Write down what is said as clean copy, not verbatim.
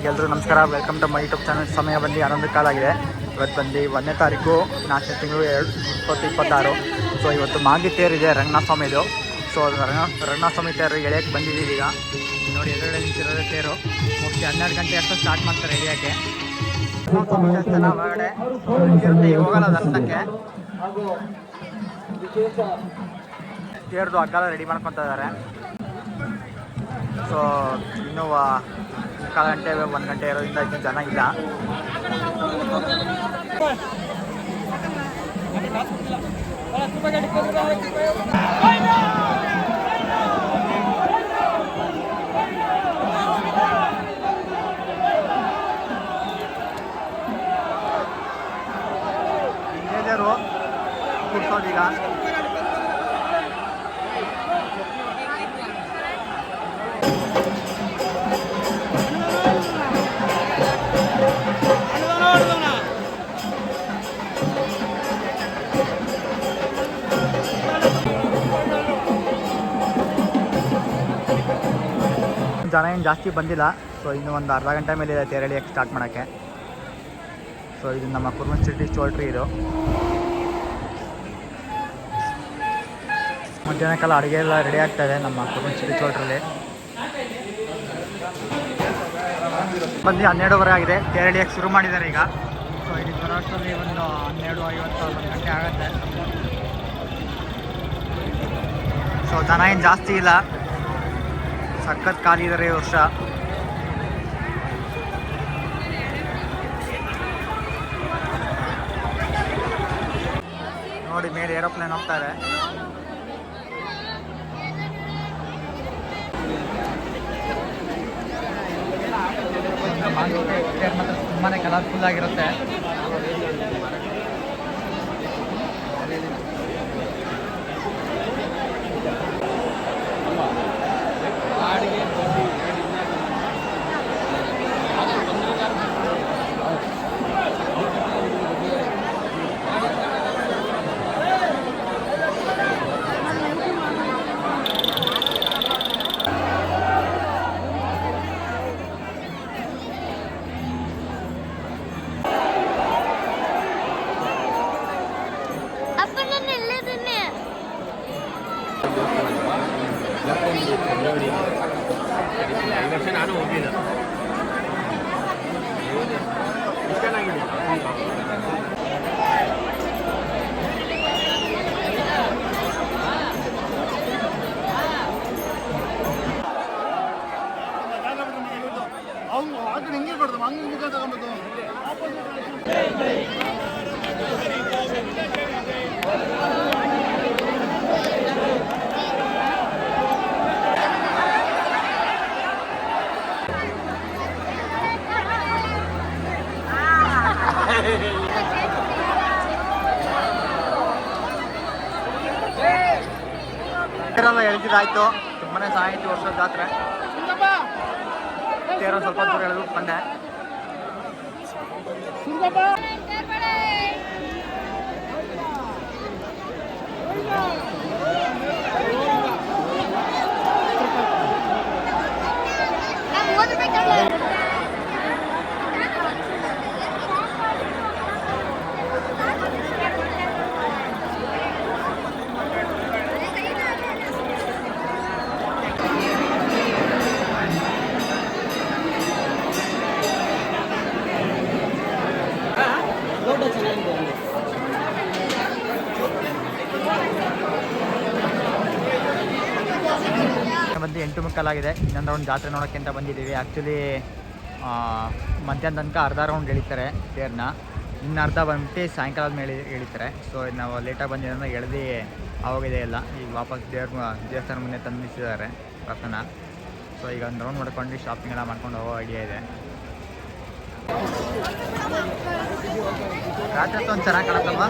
ಎಲ್ಲರೂ ನಮಸ್ಕಾರ. Welcome to my YouTube channel. ಸಮಯ ಬಂದು 11 ಕಾಲ ಆಗಿದೆ. ಇವತ್ತು ಬಂದು 1ನೇ ತಾರೀಕು 4ನೇ ತಿಂಗಳು 2026. ಸೊ ಇವತ್ತು ಮಾಗಿ ತೇರಿದೆ ರಂಗನಾಥ ಸ್ವಾಮಿದು. ಸೊ ರಂಗನಾಥ ಸ್ವಾಮಿ ತೇರು ಎಳೆಯಕ್ಕೆ ಬಂದಿದ್ದೀವಿ ಈಗ. ನೋಡಿ ಎದುರುಗಡೆ ನಿಂತಿರೋದೇ ತೇರು. ಮೋಸ್ಟ್ಲಿ 12 ಗಂಟೆ ಅಷ್ಟು ಸ್ಟಾರ್ಟ್ ಮಾಡ್ತಾರೆ ಎಳೆಯೋಕ್ಕೆ. ದೇವಸ್ಥಾನ ಹೊರಗಡೆ ಇರುತ್ತೆ, ಈಗ ಹೋಗಲ್ಲ ದರ್ಶನಕ್ಕೆ. ತೇರ್ದು ಹಗ್ಗ ರೆಡಿ ಮಾಡ್ಕೊತಾ ಇದ್ದಾರೆ. ಸೊ ಇನ್ನೂ 1 ಗಂಟೆ 1 ಗಂಟೆ ಇರೋದ್ರಿಂದ ಇನ್ನೂ ಜನ ಇಲ್ಲ. ಇಂಜಿನಿಯರು ಕೂರ್ಸೋದೀಗ. ಜನ ಏನು ಜಾಸ್ತಿ ಬಂದಿಲ್ಲ. ಸೊ ಇನ್ನೂ ಒಂದು ಅರ್ಧ ಗಂಟೆ ಮೇಲೆ ಇದೆ ತೇರು ಎಳೆಯೋಕ್ಕೆ ಸ್ಟಾರ್ಟ್ ಮಾಡೋಕ್ಕೆ. ಸೊ ಇದು ನಮ್ಮ ಕುರುಮನ್ ಸಿಟಿ ಚೋಲ್ಟ್ರಿ. ಇದು ಮಧ್ಯಾಹ್ನಕ್ಕೆಲ್ಲ ಅಡುಗೆ ಎಲ್ಲ ರೆಡಿ ಆಗ್ತಾಯಿದೆ ನಮ್ಮ ಕುರುಮನ್ ಸಿಟಿ ಚೋಲ್ಟ್ರಲ್ಲಿ. ಬಂದು 12:15 ಆಗಿದೆ. ತೇರು ಎಳೆಯೋಕ್ಕೆ ಶುರು ಮಾಡಿದ್ದಾರೆ ಈಗ. ಸೊ ಇಲ್ಲಿ ಬರೋಷ್ಟರಲ್ಲಿ ಒಂದು 12:50 1 ಗಂಟೆ ಆಗುತ್ತೆ. ಸೊ ಜನ ಏನು ಜಾಸ್ತಿ ಇಲ್ಲ, ಸಖತ್ ಖಾಲಿ ಇದ್ದಾರೆ ಈ ವರ್ಷ. ನೋಡಿ ಮೇಲೆ ಏರೋಪ್ಲೇನ್ ಹೋಗ್ತಾರೆ. ಮಾತ್ರ ತುಂಬಾ ಕಲರ್ಫುಲ್ ಆಗಿರುತ್ತೆ. ನಾನು ಹೋಗಿಲ್ಲ. ಚೆನ್ನಾಗಿದೆ. ಅವ್ನು ಆ ಕಡೆ ಹಿಂಗೆ ಕೊಡ್ದು ಹಂಗೆ ಮುಖ ತಗೊಂಡು ತೇರೆಲ್ಲ ಎಳೆದಿದ್ದಾಯ್ತು. ತುಂಬಾ ಚೆನ್ನಾಗಿತ್ತು ವರ್ಷದ ಜಾತ್ರೆ. ತೇರು ಸ್ವಲ್ಪ ದೂರ ಎಳೆದು ಬಂದೆ. ಬಂದು 8:30 ಆಗಿದೆ. ಇನ್ನೊಂದು ರೌಂಡ್ ಜಾತ್ರೆ ನೋಡೋಕ್ಕೆ ಅಂತ ಬಂದಿದ್ದೀವಿ. ಆ್ಯಕ್ಚುಲಿ ಮಧ್ಯಾಹ್ನ ತನಕ ಅರ್ಧ ರೌಂಡ್ ಎಳಿತಾರೆ ತೇರನ್ನ, ಇನ್ನು ಅರ್ಧ ಬಂದ್ಬಿಟ್ಟು ಸಾಯಂಕಾಲದ ಮೇಲೆ ಎಳಿತಾರೆ. ಸೊ ನಾವು ಲೇಟಾಗಿ ಬಂದಿದ್ದರಿಂದ ಎಳೆದು ಆಗೋಗಿದೆ ಎಲ್ಲ. ಈಗ ವಾಪಸ್ ದೇವಸ್ಥಾನ ಮುಂದೆ ತಂದು ನಿಲ್ಲಿಸಿದ್ದಾರೆ ರಥನ. ಸೊ ಈಗ ಒಂದು ರೌಂಡ್ ಮಾಡ್ಕೊಂಡು ಶಾಪಿಂಗ್ ಎಲ್ಲ ಮಾಡ್ಕೊಂಡು ಹೋಗೋ ಐಡಿಯಾ ಇದೆ. ರಾತ್ರಿ ಒಂದು ಚೆನ್ನಾಗಿ ಕಾಣುತ್ತಲ್ವಾ?